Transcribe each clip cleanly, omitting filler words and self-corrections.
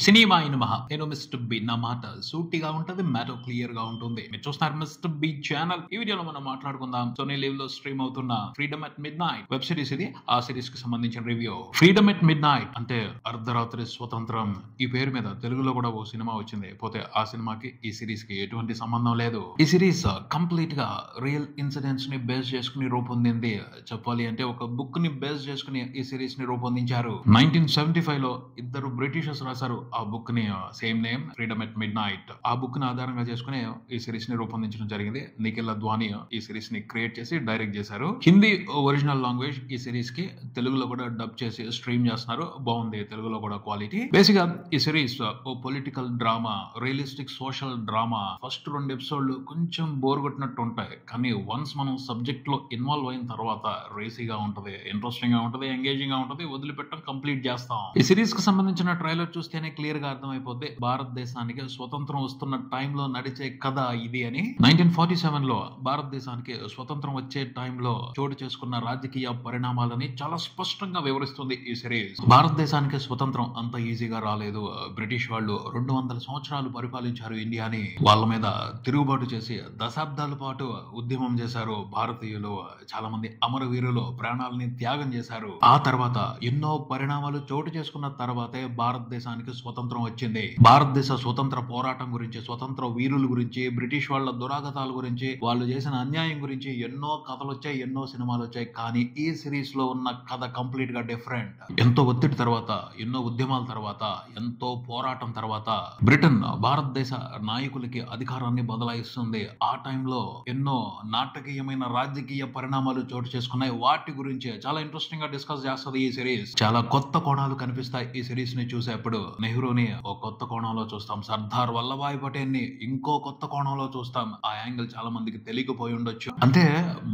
Cinema అయిన మహా నేను మిస్టర్ బి. నా మాట సూటిగా ఉంటది, మ్యాటర్ క్లియర్ గా ఉంటుంది. మీరు చూస్తున్నారు మిస్టర్ బి ఛానల్. ఈ వీడియోలో మనం మాట్లాడుకుందాం సోనీ లివ్ లో స్ట్రీమ్ అవుతున్న freedom at mid night web series. ఇది ఆ సిరీస్ కి సంబంధించిన review. Freedom at mid night అంటే అర్ధరాత్రి స్వతంత్రం. ఈ పేరు మీద తెలుగులో కూడా ఓ సినిమా వచ్చింది. పోతే ఆ సినిమాకి ఈ సిరీస్ కి ఎటువంటి సంబంధం లేదు. ఈ సిరీస్ కంప్లీట్ గా రియల్ ఇన్సిడెంట్స్ ని బేస్ చేసుకుని రూపొందింది. చెప్పాలి అంటే ఒక బుక్ ని బేస్ చేసుకుని ఈ సిరీస్ ని రూపొందించారు. 1975 లో ఇద్దరు బ్రిటిషర్స్ రాశారు ఆ బుక్ ని, same name freedom at mid night. ఆ బుక్ ని ఆధారంగా చేసుకుని ఈ సిరీస్ ని రూపొందించడం జరిగింది. నిఖిల్ అద్వానీ ఈ సిరీస్ ని క్రియేట్ చేసి డైరెక్ట్ చేశారు. హిందీ ఒరిజినల్ లాంగ్వేజ్ ఈ సిరీస్ కి, తెలుగులో కూడా డబ్ చేసి స్ట్రీమ్ చేస్తున్నారు. బాగుంది తెలుగులో కూడా క్వాలిటీ. బేసిక్ గా ఈ సిరీస్ ఓ political drama, realistic social drama. First 2 ఎపిసోడ్లు కొంచెం బోర్ కొట్టినట్టు ఉంటాయి, కానీ వన్స్ మనం సబ్జెక్ట్ లో ఇన్వాల్వ్ అయిన తర్వాత రేసీగా ఉంటది, ఇంట్రెస్టింగ్ గా ఉంటది, ఎంగేజింగ్ గా ఉంటది. వదిలిపెట్టడం కంప్లీట్ చేస్తాం. ఈ సిరీస్ కి సంబంధించిన ట్రైలర్ చూస్తేనే క్లియర్ గా అర్థమైపోద్ది భారతదేశానికి స్వతంత్రం వస్తున్న టైంలో నడిచే కథ ఇది అని. 1947 లో భారతదేశానికి స్వతంత్రం వచ్చే టైంలో చోటు చేసుకున్న రాజకీయ పరిణామాలని చాలా స్పష్టంగా వివరిస్తుంది ఈ సిరీస్. భారతదేశానికి స్వతంత్రం అంత ఈజీగా రాలేదు. బ్రిటిష్ వాళ్ళు 200 సంవత్సరాలు పరిపాలించారు ఇండియాని. వాళ్ళ మీద తిరుగుబాటు చేసి దశాబ్దాల పాటు ఉద్యమం చేశారు భారతీయులు. చాలా మంది అమరవీరులు ప్రాణాలని త్యాగం చేశారు. ఆ తర్వాత ఎన్నో పరిణామాలు చోటు చేసుకున్న తర్వాతే భారతదేశానికి స్వతంత్రం వచ్చింది. భారతదేశ స్వతంత్ర పోరాటం గురించి, స్వతంత్ర వీరుల గురించి, బ్రిటిష్ వాళ్ళ దురాగతాల గురించి, వాళ్ళు చేసిన అన్యాయం గురించి ఎన్నో కథలు వచ్చాయి, ఎన్నో సినిమాలు వచ్చాయి. కానీ ఈ సిరీస్ లో ఉన్న కథ కంప్లీట్ గా డిఫరెంట్. ఎంతో ఒత్తిడి తర్వాత, ఎన్నో ఉద్యమాల తర్వాత, ఎంతో పోరాటం తర్వాత బ్రిటన్ భారతదేశ నాయకులకి అధికారాన్ని బదలాయిస్తుంది. ఆ టైంలో ఎన్నో నాటకీయమైన రాజకీయ పరిణామాలు చోటు చేసుకున్నాయి. వాటి గురించి చాలా ఇంట్రెస్టింగ్ గా డిస్కస్ చేస్తుంది ఈ సిరీస్. చాలా కొత్త కోణాలు కనిపిస్తాయి ఈ సిరీస్ ని చూసేప్పుడు. నెహ్రూని ఒక కొత్త కోణంలో చూస్తాం, సర్దార్ వల్లభాయ్ పటేల్ ని ఇంకో కొత్త కోణంలో చూస్తాం. ఆ యాంగిల్ చాలా మందికి తెలియకపోయి ఉండొచ్చు. అంటే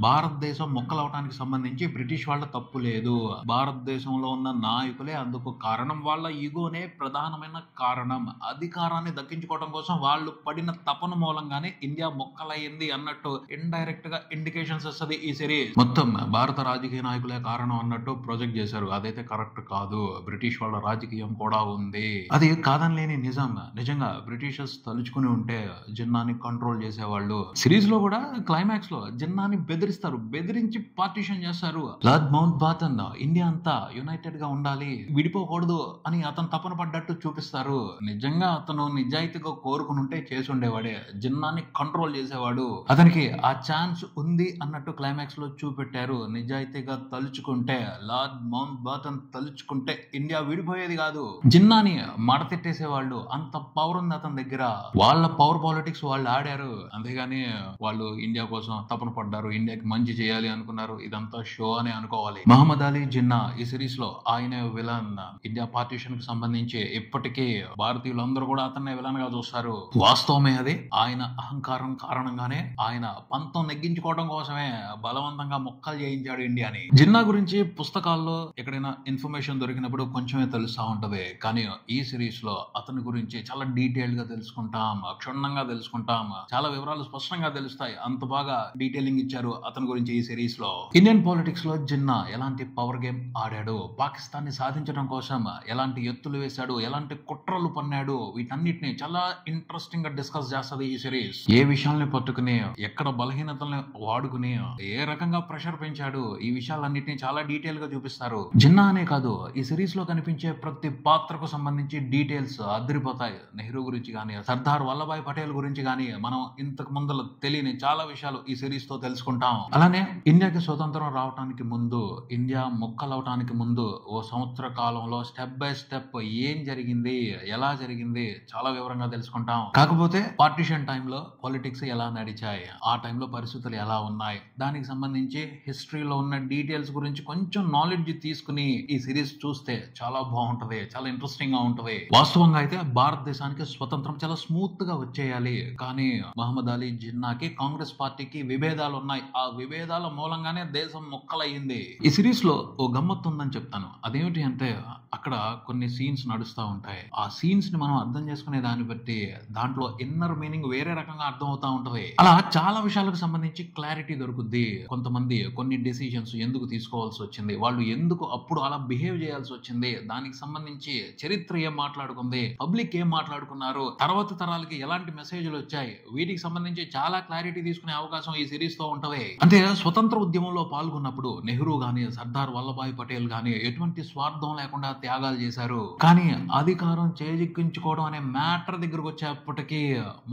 భారతదేశం మొక్కలవటానికి సంబంధించి బ్రిటిష్ వాళ్ళ తప్పు లేదు, భారతదేశంలో ఉన్న నాయకులే అందుకు కారణం. వాళ్ళ ఈగోనే ప్రధానమైన కారణం. అధికారాన్ని దక్కించుకోవడం కోసం వాళ్ళు పడిన తపన మూలంగానే ఇండియా మొక్కలయ్యింది అన్నట్టు ఇండైరెక్ట్ గా ఇండికేషన్స్ ఇస్తుంది ఈ సిరీస్. మొత్తం భారత రాజకీయ నాయకులే కారణం అన్నట్టు ప్రొజెక్ట్ చేశారు. అదైతే కరెక్ట్ కాదు. బ్రిటిష్ వాళ్ళ రాజకీయం కూడా ఉంది. అది కాదనలేని నిజం. నిజంగా బ్రిటిషర్స్ తలుచుకుని ఉంటే జిన్నాని కంట్రోల్ చేసేవాళ్ళు. సిరీస్ లో కూడా క్లైమాక్స్ లో జిన్నాని బెదిరిస్తారు, బెదిరించి పార్టీషన్ చేస్తారు. లార్డ్ మౌంట్ బాటన్ ఇండియా అంతా యునైటెడ్ గా ఉండాలి, విడిపోకూడదు అని అతను తపన పడ్డట్టు చూపిస్తారు. నిజంగా అతను నిజాయితీగా కోరుకుని ఉంటే చేసి ఉండేవాడే, జిన్నాని కంట్రోల్ చేసేవాడు. అతనికి ఆ ఛాన్స్ ఉంది అన్నట్టు క్లైమాక్స్ లో చూపెట్టారు. నిజాయితీగా తలుచుకుంటే, లార్డ్ మౌంట్ బాటన్ తలుచుకుంటే ఇండియా విడిపోయేది కాదు. జిన్నాని మడతెట్టేసేవాళ్ళు. అంత పవర్ ఉంది అతని దగ్గర. వాళ్ళ పవర్ పాలిటిక్స్ వాళ్ళు ఆడారు, అంతేగాని వాళ్ళు ఇండియా కోసం తపన పడ్డారు, ఇండియాకి మంచి చేయాలి అనుకున్నారు. ఇదంతా షో అనే అనుకోవాలి. మహమ్మద్ అలీ జిన్నా ఈ సిరీస్ లో ఆయనే విలన్. ఇండియా పార్టీషన్ కి సంబంధించి ఇప్పటికీ భారతీయులందరూ కూడా అతన్నే విలన్ గా చూస్తారు. వాస్తవమే అది. ఆయన అహంకారం కారణంగానే, ఆయన పంతం నెగ్గించుకోవడం కోసమే బలవంతంగా మొక్కలు చేయించాడు ఇండియాని. జిన్నా గురించి పుస్తకాల్లో ఎక్కడైనా ఇన్ఫర్మేషన్ దొరికినప్పుడు కొంచెమే తెలుస్తా ఉంటది, కానీ ఈ సిరీస్ లో అతని గురించి చాలా డీటెయిల్ గా తెలుసుకుంటాం, క్షుణ్ణంగా తెలుసుకుంటాం. చాలా వివరాలు స్పష్టంగా తెలుస్తాయి. అంత బాగా డీటెయిలింగ్ ఇచ్చారు అతని గురించి ఈ సిరీస్ లో. ఇండియన్ పాలిటిక్స్ లో జిన్నా ఎలాంటి పవర్ గేమ్ ఆడాడు, పాకిస్తాన్ ని సాధించడం కోసం ఎలాంటి ఎత్తులు వేశాడు, ఎలాంటి కుట్రలు పన్నాడు, వీటన్నిటిని చాలా ఇంట్రెస్టింగ్ గా డిస్కస్ చేస్తుంది ఈ సిరీస్. ఏ విషయాల్ని పట్టుకుని, ఎక్కడ బలహీనతల్ని వాడుకుని ఏ రకంగా ప్రెషర్ పెంచాడు, ఈ విషయాలన్నిటిని చాలా డీటెయిల్ గా చూపిస్తారు. జిన్నా అనే కాదు, ఈ సిరీస్ లో కనిపించే ప్రతి పాత్రకు సంబంధించి డీటెయిల్స్ అదిరిపోతాయి. నెహ్రూ గురించి కానీ, సర్దార్ వల్లభాయ్ పటేల్ గురించి కానీ మనం ఇంతకు ముందు తెలియని చాలా విషయాలు ఈ సిరీస్ తో తెలుసుకుంటాం. అలానే ఇండియాకి స్వతంత్రం రావడానికి ముందు, ఇండియా మొక్కలవటానికి ముందు ఓ సంవత్సర కాలంలో స్టెప్ బై స్టెప్ ఏం జరిగింది, ఎలా జరిగింది చాలా వివరంగా తెలుసుకుంటాం. కాకపోతే పార్టీషన్ టైంలో పాలిటిక్స్ ఎలా నడిచాయి, ఆ టైంలో పరిస్థితులు ఎలా ఉన్నాయి, దానికి సంబంధించి హిస్టరీలో ఉన్న డీటెయిల్స్ గురించి కొంచెం నాలెడ్జ్ తీసుకుని ఈ సిరీస్ చూస్తే చాలా బాగుంటది, చాలా ఇంట్రెస్టింగ్ గా ఉంటది. వాస్తవంగా అయితే భారతదేశానికి స్వతంత్రం చాలా స్మూత్ గా వచ్చేయాలి, కానీ మహమ్మద్ అలీ జిన్నాకి కాంగ్రెస్ పార్టీకి విభేదాలు ఉన్నాయి. ఆ విభేదాల మూలంగానే దేశం మొక్కలయ్యింది. ఈ సిరీస్ లో ఓ గమ్మత్తు ఉందని చెప్తాను. అదేమిటి అంటే, అక్కడ కొన్ని సీన్స్ నడుస్తూ ఉంటాయి. ఆ సీన్స్ ని మనం అర్థం చేసుకునే దాన్ని బట్టి దాంట్లో ఇన్నర్ మీనింగ్ వేరే రకంగా అర్థం అవుతా ఉంటది. అలా చాలా విషయాలకు సంబంధించి క్లారిటీ దొరుకుద్ది. కొంతమంది కొన్ని డెసిషన్స్ ఎందుకు తీసుకోవాల్సి వచ్చింది, వాళ్ళు ఎందుకు అప్పుడు అలా బిహేవ్ చేయాల్సి వచ్చింది, దానికి సంబంధించి చరిత్ర ఏం మాట్లాడుకుంది, పబ్లిక్ ఏం మాట్లాడుకున్నారు, తర్వాత తరాలకి ఎలాంటి మెసేజ్లు వచ్చాయి, వీటికి సంబంధించి చాలా క్లారిటీ తీసుకునే అవకాశం ఈ సిరీస్ తో ఉంటది. అంటే స్వతంత్ర ఉద్యమంలో పాల్గొన్నప్పుడు నెహ్రూ గాని సర్దార్ వల్లభాయ్ పటేల్ గాని ఎటువంటి స్వార్థం లేకుండా త్యాగాలు చేశారు. కానీ అధికారం చేజిక్కించుకోవడం అనే మ్యాటర్ దగ్గరకు వచ్చేప్పటికీ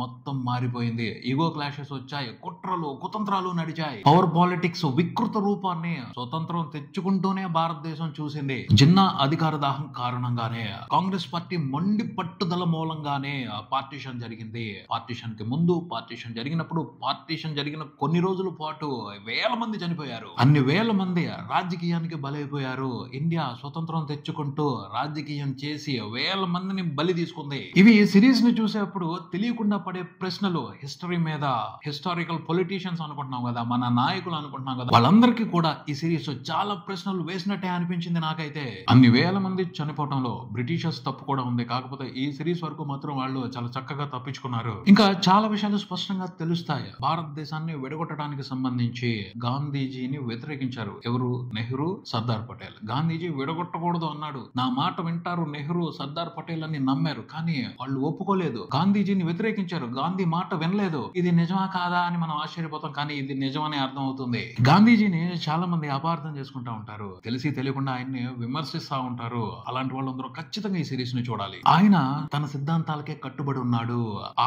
మొత్తం మారిపోయింది. ఈగో క్లాషెస్ వచ్చాయి, కుట్రలు కుతంత్రాలు నడిచాయి. పవర్ పాలిటిక్స్ వికృత రూపాన్ని స్వతంత్రం తెచ్చుకుంటూనే భారతదేశం చూసింది. జిన్నా అధికార దాహం కారణంగానే, కాంగ్రెస్ పార్టీ మొండి పట్టుదల మూలంగానే పార్టీషన్ జరిగింది. పార్టీషన్ కి ముందు, పార్టీషన్ జరిగినప్పుడు, పార్టీషన్ జరిగిన కొన్ని రోజుల పాటు వేల మంది చనిపోయారు. అన్ని వేల మంది రాజకీయానికి బలైపోయారు. ఇండియా స్వతంత్రం తెచ్చుకుంటూ రాజకీయం చేసి వేల మందిని బలి తీసుకుంది. ఇవి సిరీస్ ని చూసేప్పుడు తెలియకుండా పడే ప్రశ్నలు, హిస్టరీ మీద, హిస్టారికల్ పొలిటీషియన్స్ అనుకుంటున్నాం కదా, మన నాయకులు అనుకుంటున్నాం కదా, వాళ్ళందరికీ కూడా ఈ సిరీస్ చాలా ప్రశ్నలు వేసినట్టే అనిపించింది నాకైతే. అన్ని వేల మంది చనిపోవడంలో బ్రిటిషర్స్ తప్పు కూడా ఉంది. కాకపోతే ఈ సిరీస్ వరకు మాత్రం వాళ్ళు చాలా చక్కగా తప్పించుకున్నారు. ఇంకా చాలా విషయాలు స్పష్టంగా తెలుస్తాయి. భారతదేశాన్ని విడగొట్టడానికి సంబంధించి గాంధీజీని వ్యతిరేకించారు. ఎవరు? నెహ్రూ, సర్దార్ పటేల్. గాంధీజీ విడగొట్టకూడదు అన్నాడు. నా మాట వింటారు నెహ్రూ, సర్దార్ పటేల్ అని నమ్మారు. కానీ వాళ్ళు ఒప్పుకోలేదు. గాంధీజీని వ్యతిరేకించారు. గాంధీ మాట వినలేదు. ఇది నిజమా కాదా అని మనం ఆశ్చర్యపోతాం. కానీ ఇది నిజమని అర్థం అవుతుంది. గాంధీజీని చాలా మంది అపార్థం చేసుకుంటా ఉంటారు. తెలిసి తెలియకుండా ఆయన్ని విమర్శిస్తా ఉంటారు. అలాంటి వాళ్ళందరూ ఖచ్చితంగా ఈ సిరీస్ ని చూడాలి. ఆయన తన సిద్ధాంతాలకే కట్టుబడి ఉన్నాడు.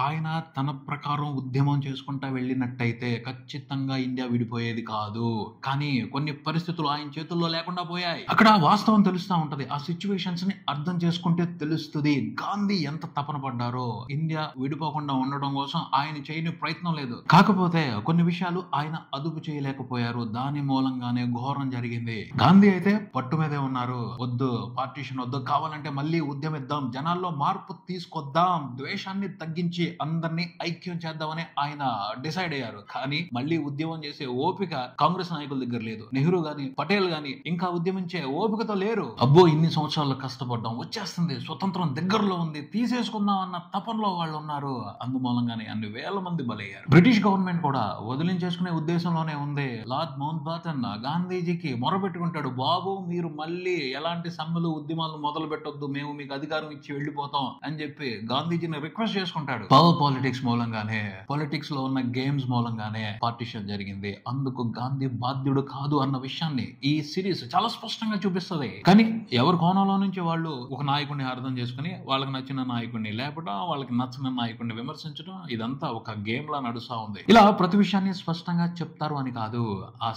ఆయన తన ప్రకారం ఉద్యమం చేసుకుంటా వెళ్ళినట్టయితే ఖచ్చితంగా ఇండియా విడిపోయేది కాదు. కానీ కొన్ని పరిస్థితులు ఆయన చేతుల్లో లేకుండా పోయాయి. అక్కడ వాస్తవం తెలుస్తా ఉంటది. ఆ సిచ్యువేషన్స్ ని అర్థం చేసుకుంటే తెలుస్తుంది గాంధీ ఎంత తపన పడ్డారో. ఇండియా విడిపోకుండా ఉండడం కోసం ఆయన చేయని ప్రయత్నం లేదు. కాకపోతే కొన్ని విషయాలు ఆయన అదుపు చేయలేకపోయారు. దాని మూలంగానే ఘోరం జరిగింది. గాంధీ అయితే పట్టు మీదే ఉన్నారు. వద్దు, పార్టీషన్ వద్దు, కావాలంటే మళ్ళీ ఉద్యమిద్దాం, జనాల్లో మార్పు తీసుకొద్దాం, ద్వేషాన్ని తగ్గించి అందరినీ ఐక్యం చేద్దామని ఆయన డిసైడ్ అయ్యారు. కానీ మళ్ళీ ఉద్యమం చేసే ఓపిక కాంగ్రెస్ నాయకుల దగ్గర లేదు. నెహ్రూ గాని పటేల్ గాని ఇంకా ఉద్యమించే ఓపికతో లేరు. అబ్బో, ఇన్ని సంవత్సరాలు కష్టపడ్డాం, వచ్చేస్తుంది, స్వతంత్రం దగ్గరలో ఉంది, తీసేసుకుందాం అన్న తపనలో వాళ్ళు ఉన్నారు. అందుమూలంగానే అన్ని వేల మంది బలయ్యారు. బ్రిటిష్ గవర్నమెంట్ కూడా వదిలించేసుకునే ఉద్దేశంలోనే ఉంది. లార్డ్ మౌంట్ బాటన్ గాంధీజీకి మొరబెట్టుకుంటాడు, బాబు మీరు మళ్ళీ ఎలాంటి సమ్మెలు ఉద్యమాలు మొదలు పెట్టొద్దు, మేము మీకు అధికారం ఇచ్చి వెళ్ళిపోతాం అని చెప్పి గాంధీజీని రిక్వెస్ట్ చేసుకుంటాడు. పవర్ పాలిటిక్స్ మూలంగానే, పాలిటిక్స్ లో ఉన్న గేమ్స్ మూలంగానే పార్టీషన్ జరిగింది. అందుకు గాంధీ బాధ్యుడు కాదు అన్న విషయాన్ని ఈ సిరీస్ చాలా స్పష్టంగా చూపిస్తుంది. కానీ ఎవరి కోణంలో నుంచి వాళ్ళు ఒక నాయకుడిని అర్థం చేసుకుని వాళ్ళకి నచ్చిన నాయకుడిని లేపడం, వాళ్ళకి నచ్చిన నాయకుడిని విమర్శించడం, ఇదంతా ఒక గేమ్ లా నడుస్తా ఉంది. ఇలా ప్రతి విషయాన్ని స్పష్టంగా చెప్తారు అని కాదు. ఆ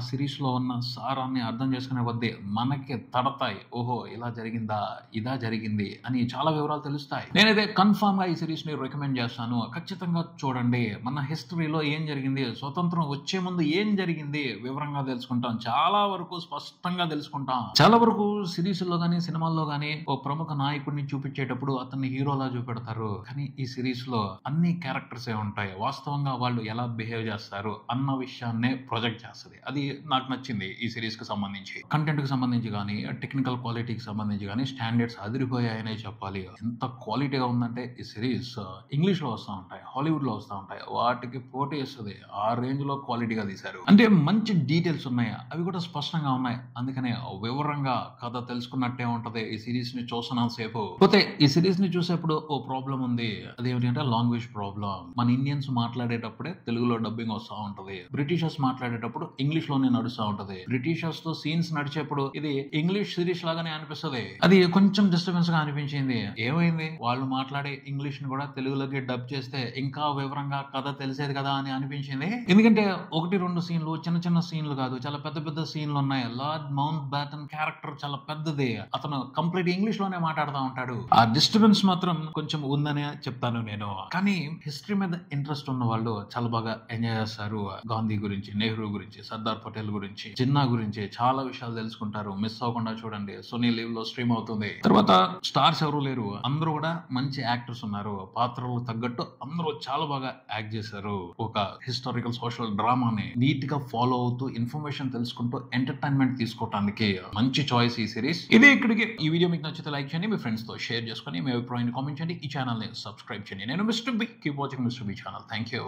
సిరీస్ లో ఉన్న సారాన్ని అర్థం చేసుకునే కొద్దీ మనకి తడతాయి. ఓహో, ఇలా జరిగిందా, ఇదా జరిగింది అని చాలా వివరాలు తెలుస్తాయి. నేనైతే కన్ఫర్మ్ గా ఈ సిరీస్ ని రికమెండ్ చేస్తాను. ఖచ్చితంగా చూడండి. మన హిస్టరీలో ఏం జరిగింది, స్వతంత్రం వచ్చే ముందు ఏం జరిగింది వివరంగా తెలుసుకుంటాం. చాలా వరకు స్పష్టంగా తెలుసుకుంటాం. చాలా వరకు సిరీస్ లో గానీ సినిమాల్లో గానీ ఓ ప్రముఖ నాయకుడిని చూపించేటప్పుడు అతన్ని హీరోలా చూపెడతారు. కానీ ఈ సిరీస్ లో అన్ని క్యారెక్టర్స్ ఏ ఉంటాయి. వాస్తవంగా వాళ్ళు ఎలా బిహేవ్ చేస్తారు అన్న విషయాన్నే ప్రొజెక్ట్ చేస్తుంది. అది నాకు నచ్చింది ఈ సిరీస్ కి సంబంధించి. కంటెంట్ కి సంబంధించి కానీ, టెక్నికల్ క్వాలిటీకి సంబంధించి కానీ స్టాండర్డ్స్ అదిరిపోయాయనే చెప్పాలి. ఎంత క్వాలిటీగా ఉందంటే ఈ సిరీస్ ఇంగ్లీష్ లో వస్తూ ఉంటాయి, హాలీవుడ్ లో వస్తూ ఉంటాయి, వాటికి పోటీ ఇస్తుంది. ఆ రేంజ్ లో క్వాలిటీగా తీశారు. అంటే మంచి డీటెయిల్స్ ఉన్నాయి, అవి కూడా స్పష్టంగా ఉన్నాయి. అందుకనే వివరంగా కథ తెలుసుకున్నట్టే ఉంటది ఈ సిరీస్ ని చూస్తున్నంత సేపు. పోతే ఈ సిరీస్ ని చూసేప్పుడు ఓ ప్రాబ్లం ఉంది. అదేమిటంటే లాంగ్వేజ్ ప్రాబ్లం. మన ఇండియన్స్ మాట్లాడేటప్పుడే తెలుగులో డబ్బింగ్ వస్తూ ఉంటది. బ్రిటిషర్స్ మాట్లాడేటప్పుడు ఇంగ్లీష్ లోనే నడుస్తూ ఉంటది. బ్రిటిషర్స్ తో సీన్స్ నడిచేప్పుడు ఇది ఇంగ్లీష్ సిరీస్ లాగానే అనిపిస్తుంది. అది కొంచెం డిస్టర్బెన్స్ గా అనిపించింది. ఏమైంది, వాళ్ళు మాట్లాడే ఇంగ్లీష్ ని కూడా తెలుగులోకి డబ్ చేస్తే ఇంకా వివరంగా కథ తెలిసేది కదా అని అనిపించింది. ఎందుకంటే ఒకటి రెండు సీన్లు, చిన్న చిన్న సీన్లు కాదు, చాలా పెద్ద పెద్ద సీన్లు ఉన్నాయి. లార్డ్ మౌంట్ బాటన్ క్యారెక్టర్ చాలా పెద్దది. అతను కంప్లీట్ ఇంగ్లీష్ లోనే మాట్లాడుతూ ఉంటాడు. ఆ డిస్టర్బెన్స్ మాత్రం కొంచెం ఉందనే చెప్తాను నేను. కానీ హిస్టరీ మీద ఇంట్రెస్ట్ ఉన్న వాళ్ళు చాలా బాగా ఎంజాయ్ చేస్తారు. గాంధీ గురించి, నెహ్రూ గురించి, సర్దార్ పటేల్ గురించి, జిన్నా గురించి చాలా విషయాలు తెలుసుకుంటారు. మిస్ అవ్వకుండా చూడండి. సోనీ లివ్ లో స్ట్రీమ్ అవుతుంది. తర్వాత స్టార్స్ ఎవరు లేరు, అందరూ కూడా మంచి యాక్టర్స్ ఉన్నారు. పాత్రలు తగ్గట్టు అందరూ చాలా బాగా యాక్ట్ చేశారు. ఒక హిస్టారికల్ సోషల్ డ్రామాని నీట్ గా ఫాలో అవుతూ ఇన్ఫర్మేషన్ తెలుసుకుంటూ ఎంటర్టైన్మెంట్ తీసుకోవడానికి మంచి చాయిస్ ఈ సిరీస్. ఇదే ఇక్కడికి. ఈ వీడియో మీకు నచ్చితే లైక్ చేయండి, మీ ఫ్రెండ్స్ తో షేర్ చేసుకుని మీ అభిప్రాయాన్ని కామెంట్ చేయండి. ఈ ఛానల్ ని సబ్స్క్రైబ్ చేయండి. నేను mister B. Keep watching mister B channel. Thank you.